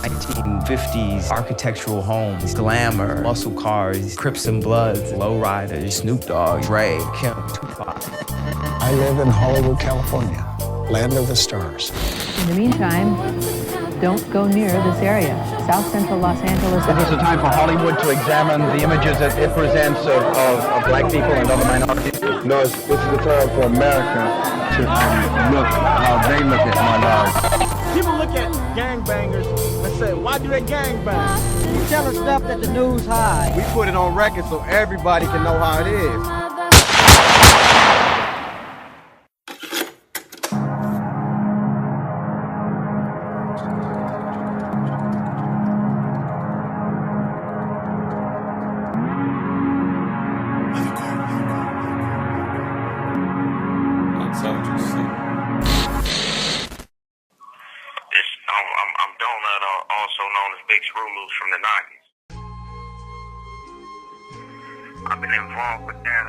1950s architectural homes, glamour, muscle cars, Crips and Bloods, lowriders, Snoop Dogg, Dre, Kim, Tupac. I live in Hollywood, California, land of the stars. In the meantime, don't go near this area. South Central Los Angeles. It is a time for Hollywood to examine the images that it presents of black people and other minorities. No, this is the time for America to look how they look at minorities. People look at gangbangers and say, why do they gangbang? You tell us stuff that the news hides. We put it on record so everybody can know how it is. I'm Donut, also known as Big Screwloose from the 90s. I've been involved with that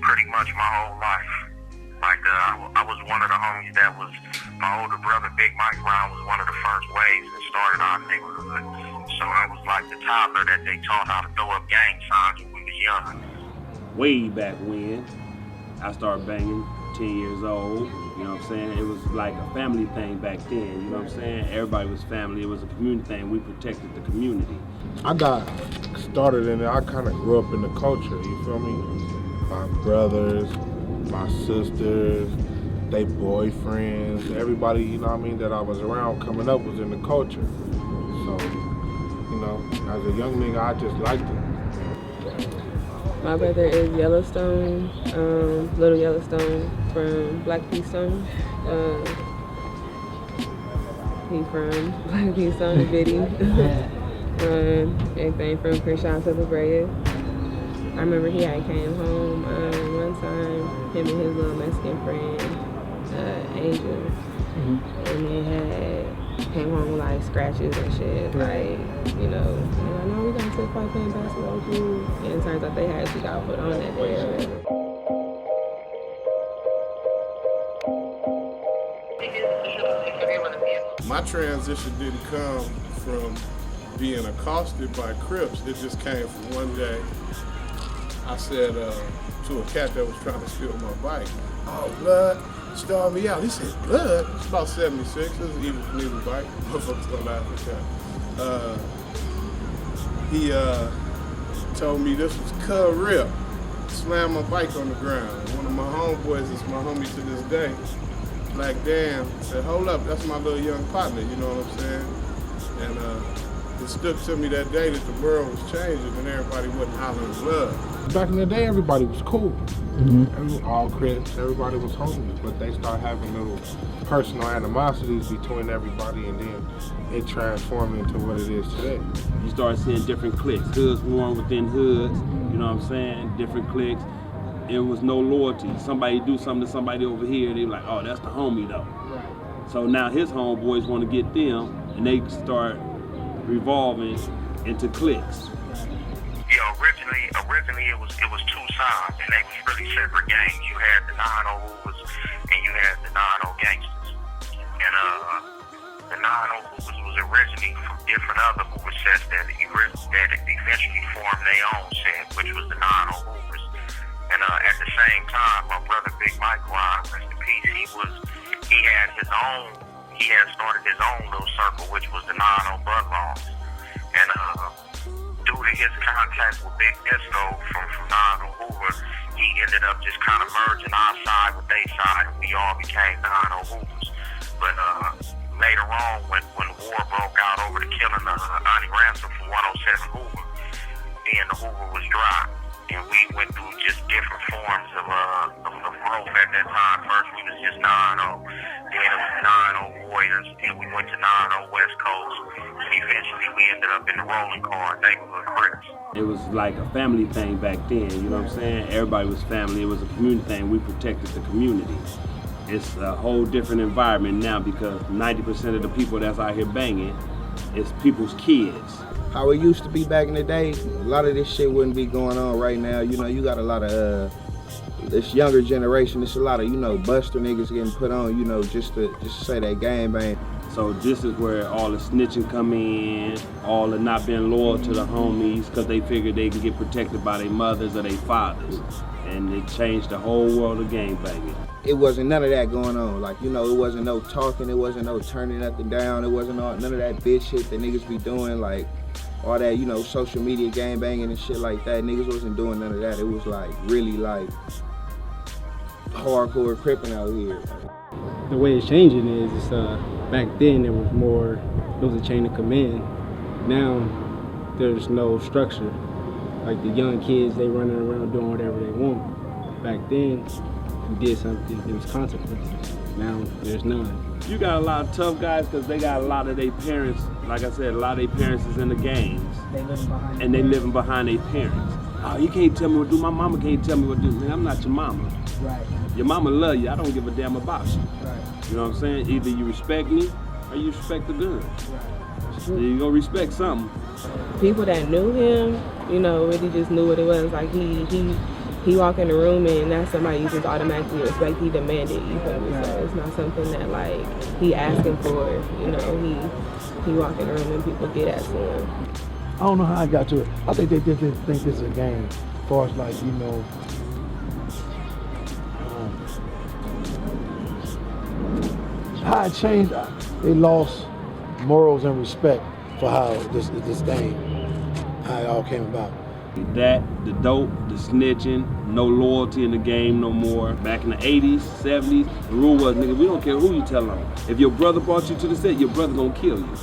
pretty much my whole life. Like, I was one of the homies that was, my older brother, Big Mike Brown, was one of the first waves that started our neighborhood. So I was like the toddler that they taught how to throw up gang signs when we was young. Way back when, I started banging, 10 years old. You know what I'm saying? It was like a family thing back then, you know what I'm saying? Everybody was family, it was a community thing. We protected the community. I got started in it, I kind of grew up in the culture, you feel me? My brothers, my sisters, they boyfriends, everybody, you know what I mean, that I was around coming up was in the culture. So, you know, as a young nigga, I just liked it. My brother is Yellowstone, Little Yellowstone from Black Keystone. He from Black Keystone, Biddy. Everything from Crenshaw to La Brea. I remember he had came home one time, him and his little Mexican friend, Angel. And they had came home with like scratches and shit, like, you know, and like, no, we got to fight playing basketball with you. And it turns out they had actually got put on that day already. My transition didn't come from being accosted by Crips. It just came from one day. I said to a cat that was trying to steal my bike, "Oh, blood, stalled me out." He said, "Blood?" It's about 76. It was an Evil Knievel bike. Motherfuckers don't laugh at that. He told me this was Cub Rip. Slammed my bike on the ground. One of my homeboys is my homie to this day. Black Dan said, "Hold up, that's my little young partner," you know what I'm saying? And it stuck to me that day that the world was changing and everybody wasn't hollering blood. Back in the day, everybody was cool. All Crips, everybody was homies, but they started having little personal animosities between everybody, and then it transformed into what it is today. You start seeing different cliques, hoods warring within hoods, you know what I'm saying? Different cliques. It was no loyalty. Somebody do something to somebody over here, they were like, "Oh, that's the homie though." Right. So now his homeboys want to get them, and they start revolving into cliques. Yeah, originally it was two sides, and they was really separate gangs. You had the 9-0 Hoovers, and you had the 9-0 gangsters. And the 9-0 Hoovers was originally from different other Hoover sets that eventually formed their own set, which was the 9-0 Hoovers. And at the same time, my brother Big Mike Ryan, rest in peace, he had started his own little circle, which was the 9-0 Budlongs. And due to his contact with Big Disco from 9-0 Hoover, he ended up just kind of merging our side with their side, and we all became 9-0 Hoovers. But later on, when war broke out over the killing of Auntie Ransom from 107 Hoover, then the Hoover was dry. And we went through just different forms of growth at that time. First, we was just 9-0. Then it was 9-0 Warriors. Then we went to 9-0 West Coast. And eventually, we ended up in the Rolling Car neighborhood Crips. It was like a family thing back then, you know what I'm saying? Everybody was family. It was a community thing. We protected the community. It's a whole different environment now because 90% of the people that's out here banging is people's kids. How it used to be back in the day, a lot of this shit wouldn't be going on right now. You know, you got a lot of this younger generation, it's a lot of, you know, buster niggas getting put on, you know, just to say they gangbang. So this is where all the snitching come in, all the not being loyal to the homies because they figure they can get protected by their mothers or their fathers. And it changed the whole world of gangbanging. It wasn't none of that going on. Like, you know, it wasn't no talking, it wasn't no turning nothing down, it wasn't none of that bitch shit that niggas be doing, like all that, you know, social media gangbanging and shit like that. Niggas wasn't doing none of that. It was like really like hardcore crippin' out here. The way it's changing is back then there was more, there was a chain of command. Now there's no structure. Like the young kids, they running around doing whatever they want. Back then, if you did something, there was consequences. Now there's none. You got a lot of tough guys because they got a lot of their parents, like I said, a lot of their parents is in the gangs. They living behind their parents. Oh, you can't tell me what to do. My mama can't tell me what to do. Man, I'm not your mama. Right. Your mama love you. I don't give a damn about you. Right. You know what I'm saying? Either you respect me or you respect the gun. Right. So you gonna respect something. People that knew him, you know, really just knew what it was. Like he walk in the room and that's somebody you just automatically respect. He demanded, you feel me? So it's not something that like he asking for. You know, he walk in the room and people get at him. I don't know how I got to it. I think they did think this is a game. As far as like, you know, how it changed, they lost morals and respect for how this thing, how it all came about. That, the dope, the snitching, no loyalty in the game no more. Back in the 80s, 70s, the rule was, nigga, we don't care who you tell on. If your brother brought you to the set, your brother gonna kill you.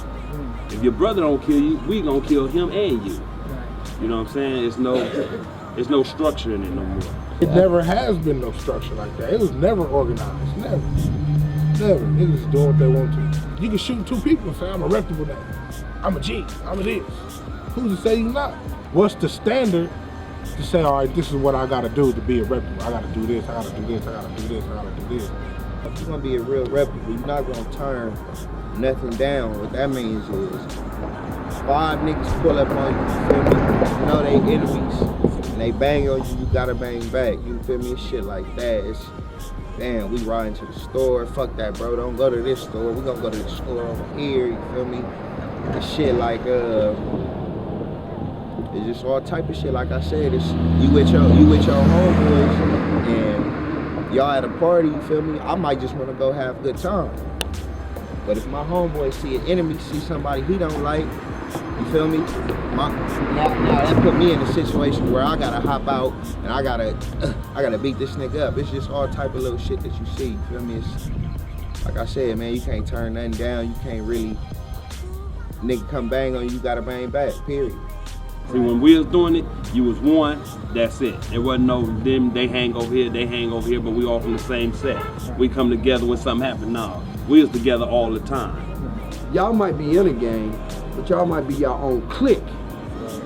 If your brother don't kill you, we gonna kill him and you. You know what I'm saying? It's no structure in it no more. It never has been no structure like that. It was never organized, never. Never. Niggas just doing what they want to. You can shoot two people and say, I'm a reputable name. I'm a G, I'm a this. Who's to say you're not? What's the standard to say, all right, this is what I gotta do to be a reputable? I gotta do this, I gotta do this, I gotta do this, I gotta do this. If you're gonna be a real reputable, you're not gonna turn nothing down. What that means is 5 niggas pull up on you, feel me? You know they enemies. And they bang on you, you gotta bang back. You feel me? Shit like that. It's, damn, we riding to the store. Fuck that, bro. Don't go to this store. We gonna go to the store over here, you feel me? The shit like, it's just all type of shit. Like I said, it's you with your homeboys and y'all at a party, you feel me? I might just wanna go have a good time. But if my homeboy see an enemy, see somebody he don't like, you feel me? Now that put me in a situation where I gotta hop out and I gotta beat this nigga up. It's just all type of little shit that you see, you feel me? It's, like I said, man, you can't turn nothing down. You can't really, nigga come bang on you, you gotta bang back, period. See, when we was doing it, you was one, that's it. It wasn't no them, they hang over here, but we all from the same set. We come together when something happened, no. We was together all the time. Y'all might be in a gang, but y'all might be your own clique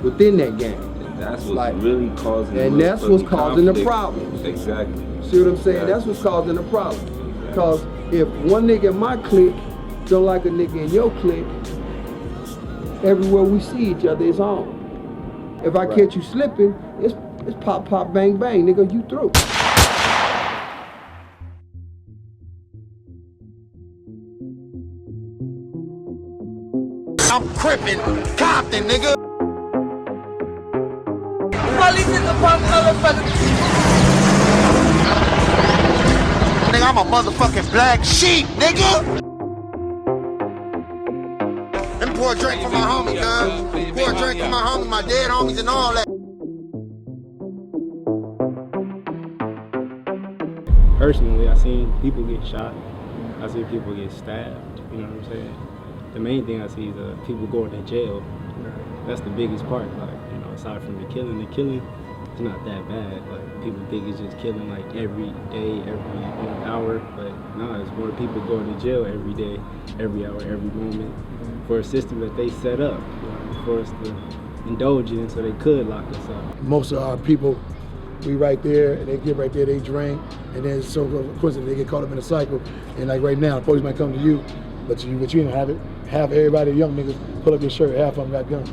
within that gang. That's what's really causing and that's what's causing the problems. Exactly. See what I'm saying? That's what's causing the problem. Because if one nigga in my clique don't like a nigga in your clique, everywhere we see each other is on. If I catch you slipping, it's pop, pop, bang, bang, nigga, you through. I'm crippin', Compton, nigga. Police in the pump, motherfucker. Nigga, I'm a motherfucking black sheep, nigga. Let me pour a drink for my homie, cuz. Pour a drink for my homie, my dead homies and all that. Personally, I seen people get shot. I seen people get stabbed, you know what I'm saying? The main thing I see is people going to jail. That's the biggest part. Like, you know, aside from the killing it's not that bad. Like, people think it's just killing like every day, every hour, but no, it's more people going to jail every day, every hour, every moment for a system that they set up, you know, for us to indulge in so they could lock us up. Most of our people, we right there, and they get right there, they drink, and then so of course they get caught up in a cycle. And like right now, the police might come to you, but you don't have it. Have everybody, young niggas, pull up your shirt, half of them got guns.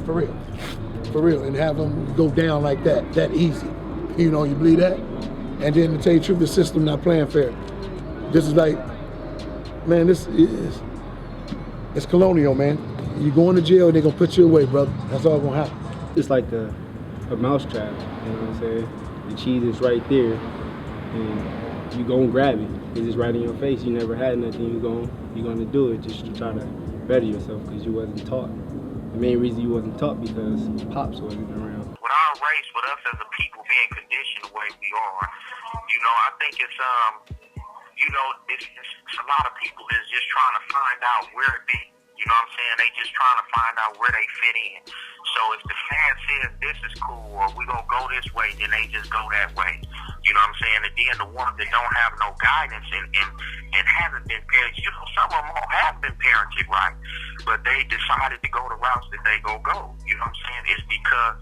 For real, and have them go down like that easy. You know, you believe that? And then to tell you the truth, the system not playing fair. This is like, man, it's colonial, man. You going to jail, they're gonna put you away, brother. That's all gonna happen. It's like a mousetrap, you know what I'm saying? The cheese is right there, and you gonna grab it. It's just right in your face. You never had nothing, you're gonna do it just to try to better yourself because you wasn't taught. The main reason you wasn't taught because Pops wasn't around. With our race, with us as a people being conditioned the way we are, you know, I think it's you know, it's a lot of people is just trying to find out where to be. You know what I'm saying? They just trying to find out where they fit in. So if the fan says this is cool or we gonna go this way, then they just go that way. You know what I'm saying? And then the ones that don't have no guidance and haven't been parented, you know, some of them have been parented right, but they decided to go the routes that they go. You know what I'm saying? It's because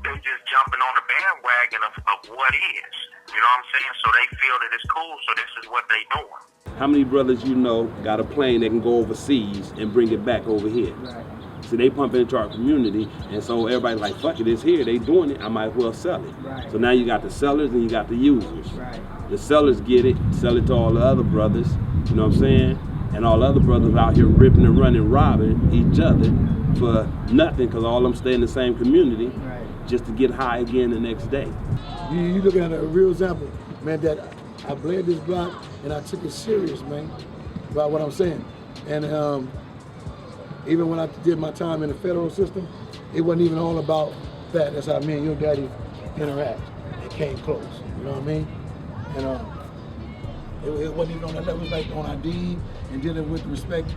they just jumping on the bandwagon of what is. You know what I'm saying? So they feel that it's cool, so this is what they doing. How many brothers you know got a plane that can go overseas and bring it back over here? Right. See, they pump into our community, and so everybody's like, fuck it, it's here, they doing it, I might as well sell it. Right. So now you got the sellers and you got the users. Right. The sellers get it, sell it to all the other brothers, you know what I'm saying? And all the other brothers out here ripping and running, robbing each other for nothing, because all of them stay in the same community, right, just to get high again the next day. You look at a real example, man, that I bled this block and I took it serious, man, about what I'm saying. And even when I did my time in the federal system, it wasn't even all about that. That's how me and your daddy interact. It came close, you know what I mean? And it wasn't even on that level. It was like on our deed and dealing with respect,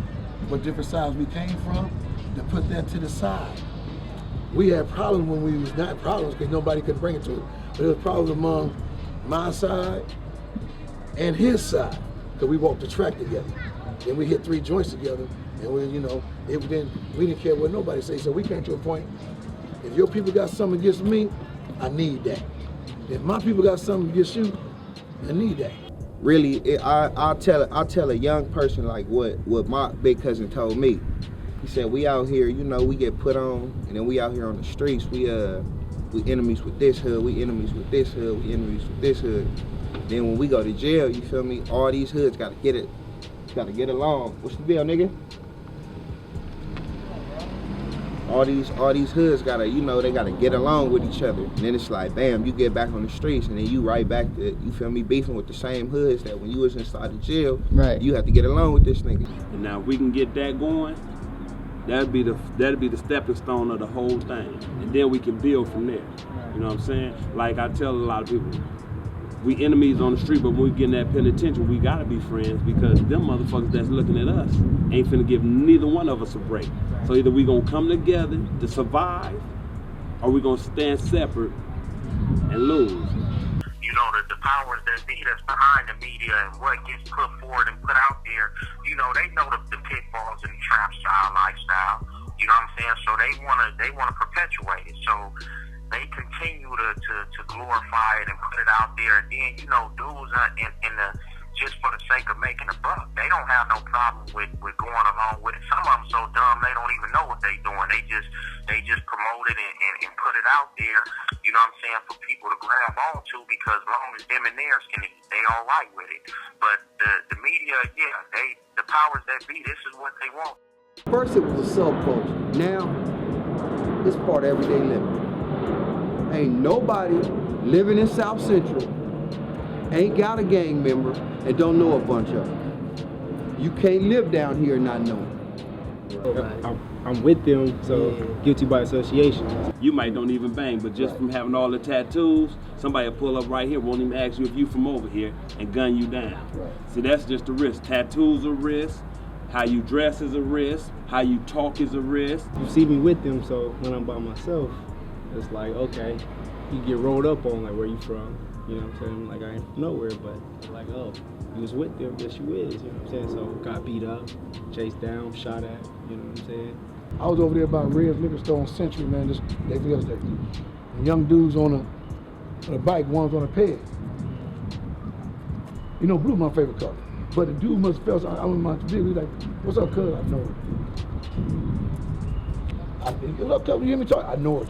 what different sides we came from, to put that to the side. We had problems when we was not problems because nobody could bring it to us. But there was problems among my side and his side, because we walked the track together. Then we hit 3 joints together, and we, you know, we didn't care what nobody say. So we came to a point, if your people got something against me, I need that. If my people got something against you, I need that. Really, I'll tell a young person like what my big cousin told me. He said, we out here, you know, we get put on, and then we out here on the streets, we enemies with this hood, we enemies with this hood, we enemies with this hood. Then when we go to jail, you feel me, all these hoods gotta get along. What's the deal, nigga? All these hoods gotta, you know, they gotta get along with each other. And then it's like, bam, you get back on the streets and then you right back to, you feel me, beefing with the same hoods that when you was inside the jail, right, you have to get along with this nigga. And now if we can get that going, that'd be the stepping stone of the whole thing. And then we can build from there. You know what I'm saying? Like I tell a lot of people, we enemies on the street, but when we get in that penitentiary, we gotta be friends because them motherfuckers that's looking at us ain't finna give neither one of us a break. So either we gonna come together to survive, or we gonna stand separate and lose. You know, the powers that be that's behind the media and what gets put forward and put out there, you know, they know the pitfalls in the trap style lifestyle. You know what I'm saying? So they wanna perpetuate it. So they continue to glorify it and put it out there. And then, you know, dudes just for the sake of making a buck, they don't have no problem with going along with it. Some of them so dumb they don't even know what they doing. They just promote it and put it out there. You know what I'm saying? For people to grab onto, because as long as them and theirs can eat, they all right with it. But the media, yeah, the powers that be, this is what they want. First it was a subculture. Now it's part of everyday living. Ain't nobody living in South Central ain't got a gang member and don't know a bunch of them. You can't live down here and not know them. I'm with them, so guilty by association. You might don't even bang, but just from having all the tattoos, somebody will pull up right here, won't even ask you if you from over here, and gun you down. Right. See, that's just a risk. Tattoos are a risk. How you dress is a risk. How you talk is a risk. You see me with them, so when I'm by myself, it's like, okay, you get rolled up on, like, where you from? You know what I'm saying? Like, I ain't from nowhere, but like, oh, you was with them, yes you is, you know what I'm saying? So got beat up, chased down, shot at, you know what I'm saying? I was over there by Red's Liquor Store on Century, man, this day for yesterday. And young dudes on a bike, one's on a peg. You know, blue my favorite color. But the dude must have felt something. I'm in my vehicle, he's like, what's up, cuz? I know it. Look up, you hear me talk? I know it.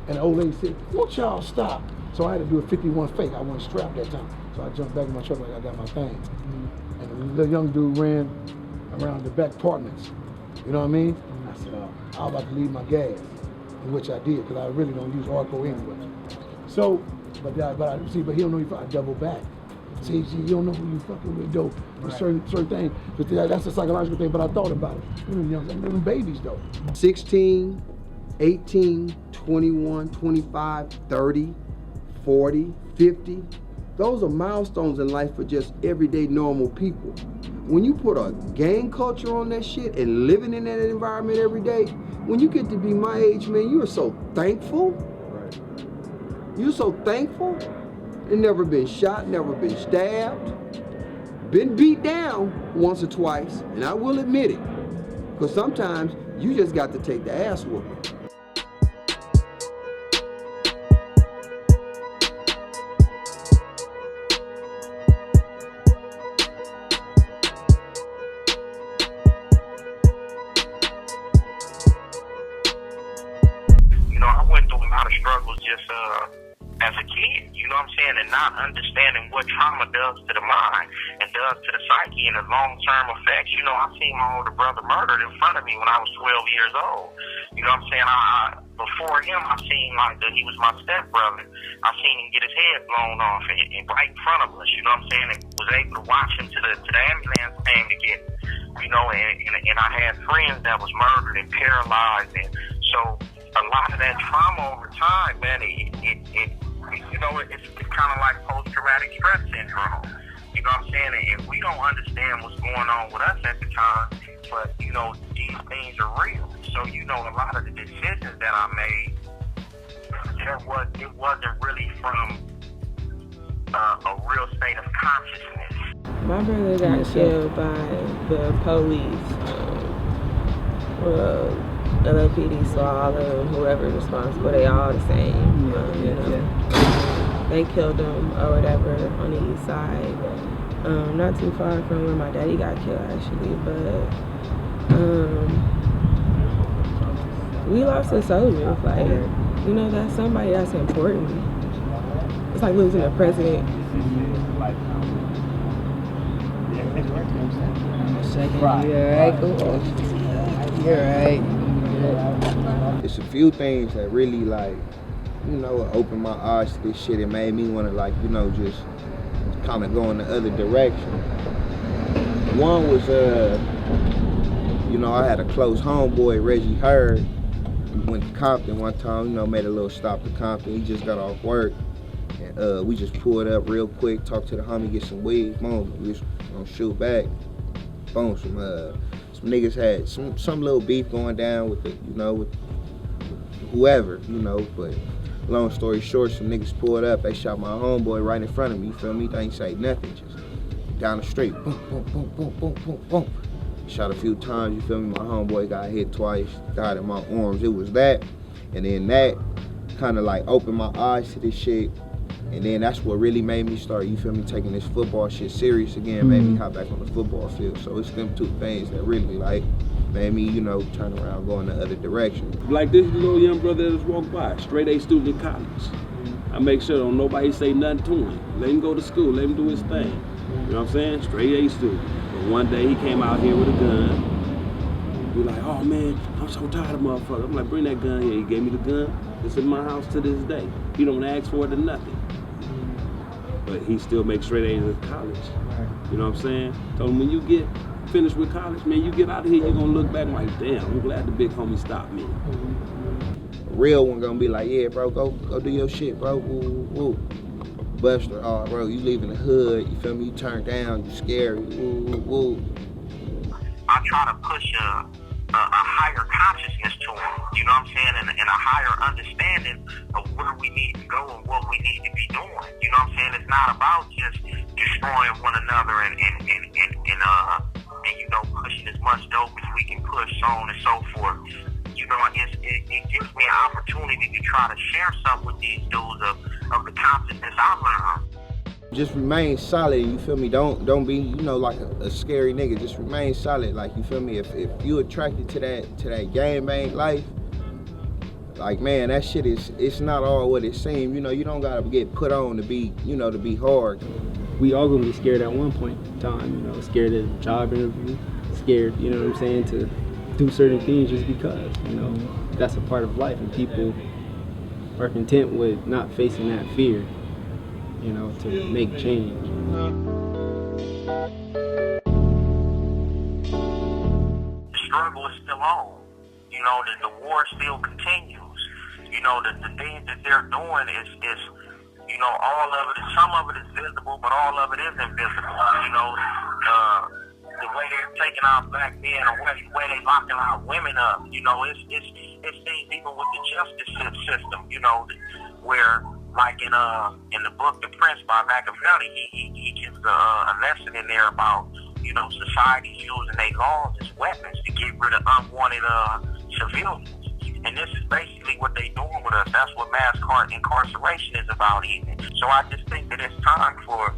And the old lady said, won't y'all stop So I had to do a 51 fake. I wasn't strapped that time. So I jumped back in my truck like I got my thing. And the little young dude ran around the back apartments. You know what I mean? I said, oh, I was about to leave my gas, in which I did, because I really don't use Arco anyway. So, but he don't know if I double back. See, you don't know who you fucking with, though. Right. Certain things. But that's a psychological thing, but I thought about it. Them babies, though. 16, 18, 21, 25, 30, 40, 50. Those are milestones in life for just everyday normal people. When you put a gang culture on that shit and living in that environment every day, when you get to be my age, man, you are so thankful. Right. You're so thankful. And never been shot, never been stabbed, been beat down once or twice, and I will admit it, because sometimes you just got to take the ass whooping. You know, I went through a lot of struggles just as a kid, you know what I'm saying, and not understanding what trauma does to the mind and does to the psyche and the long-term effects. You know, I seen my older brother murdered in front of me when I was 12 years old. You know what I'm saying? Before him, I seen he was my stepbrother. I seen him get his head blown off and right in front of us. You know what I'm saying? And was able to watch him to the ambulance came to get him. You know, and I had friends that was murdered and paralyzed, and so a lot of that trauma over time, man, you know, it's kind of like post-traumatic stress syndrome. You know what I'm saying? And we don't understand what's going on with us at the time, but, you know, these things are real. So, you know, a lot of the decisions that I made, it wasn't really from a real state of consciousness. My brother got killed by the police. LAPD, SWAT, whoever's responsible, they all the same. You know, they killed him or whatever on the east side, not too far from where my daddy got killed actually. But we lost a soldier. Like, you know, that's somebody that's important. It's like losing a president. It's a few things that really, like, you know, opened my eyes to this shit and made me want to, like, you know, just kind of go in the other direction. One was, you know, I had a close homeboy, Reggie Hurd. We went to Compton one time, you know, made a little stop at Compton. He just got off work. And we just pulled up real quick, talked to the homie, get some weed. Boom, we was gonna shoot back. Boom, some niggas had some little beef going down with the, you know, with whoever, you know, but long story short, some niggas pulled up, they shot my homeboy right in front of me, you feel me? They ain't say nothing, just down the street, boom, boom, boom, boom, boom, boom, boom. Shot a few times, you feel me? My homeboy got hit twice, died in my arms. It was that, and then that kind of like opened my eyes to this shit. And then that's what really made me start, you feel me, taking this football shit serious again, made me hop back on the football field. So it's them two things that really, like, made me, you know, turn around, go in the other direction. Like this little young brother that just walked by, straight A student in college. I make sure don't nobody say nothing to him. Let him go to school, let him do his thing. You know what I'm saying? Straight A student. But one day he came out here with a gun. We like, oh man, I'm so tired of motherfuckers. I'm like, bring that gun here. He gave me the gun. It's in my house to this day. He don't ask for it or nothing. But he still makes straight A's at college. You know what I'm saying? So when you get finished with college, man, you get out of here, you're gonna look back like, damn, I'm glad the big homie stopped me. A real one gonna be like, yeah, bro, go do your shit, bro. Woo, woo. Buster, oh, bro, you leaving the hood, you feel me? You turned down, you scary, woo, woo, woo. I try to push a higher consciousness to them, you know what I'm saying, and a higher understanding of where we need to go and what we need to be doing. You know what I'm saying? It's not about just destroying one another and you know, pushing as much dope as we can push, so on and so forth. You know, it gives me an opportunity to try to share something with these dudes of the consciousness I learned. Just remain solid, you feel me? Don't be, you know, like a scary nigga. Just remain solid, like, you feel me? If you attracted to that gangbang life, Like, man, that shit it's not all what it seems. You know, you don't gotta get put on to be, you know, to be hard. We all gonna be scared at one point in time, you know, scared at a job interview, scared, you know what I'm saying, to do certain things just because, you know, that's a part of life, and people are content with not facing that fear, you know, to make change. The struggle is still on. You know, the war still continues. You know, the things that they're doing is, you know, all of it, some of it is visible, but all of it is invisible. You know, the way they're taking our black men away, the way they're locking our women up, you know, it's things even with the justice system, you know, where, like in the book The Prince by Machiavelli, he gives a lesson in there about, you know, societies using their laws as weapons to get rid of unwanted civilians. And this is basically what they're doing with us. That's what mass incarceration is about even. So I just think that it's time for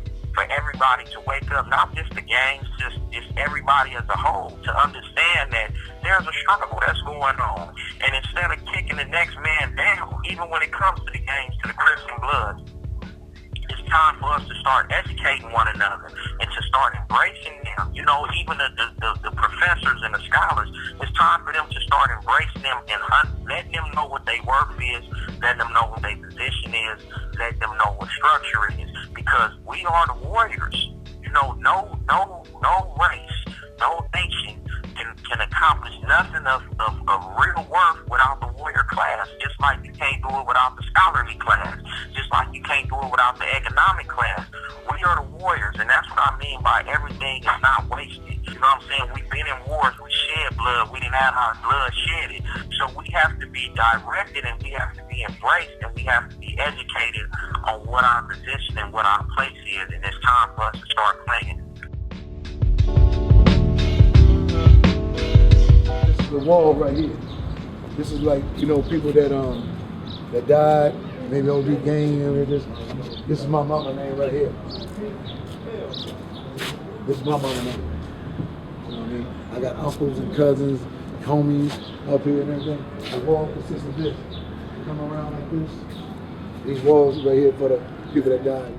everybody to wake up, not just the gangs, just everybody as a whole, to understand that there's a struggle that's going on. And instead of kicking the next man down, even when it comes to the gangs, to the Crips and Bloods, it's time for us to start educating one another and to start embracing them. You know, even the professors and the scholars, it's time for them to start embracing them and letting them know what their worth is, letting them know what their position is, letting them know what structure it is. Because we are the warriors. You know, no race, no nation can accomplish nothing of real worth without the warrior class. Just like you can't do it without the scholarly class. Just like you can't do it without the economic class. We are the warriors, and that's what I mean by everything is not wasted. You know what I'm saying? We've been in wars, we shed blood, we didn't have our blood shedded. So we have to be directed, and we have to be embraced, and we have to be educated on what our position and what our place is, and it's time for us to start playing. This is the wall right here. This is like, you know, people that that died, maybe OD gang, this is my mama name right here. This is my mama name. You know what I mean? I got uncles and cousins, homies up here and everything. The wall consists of this. Come around like this. These walls right here for the people that died.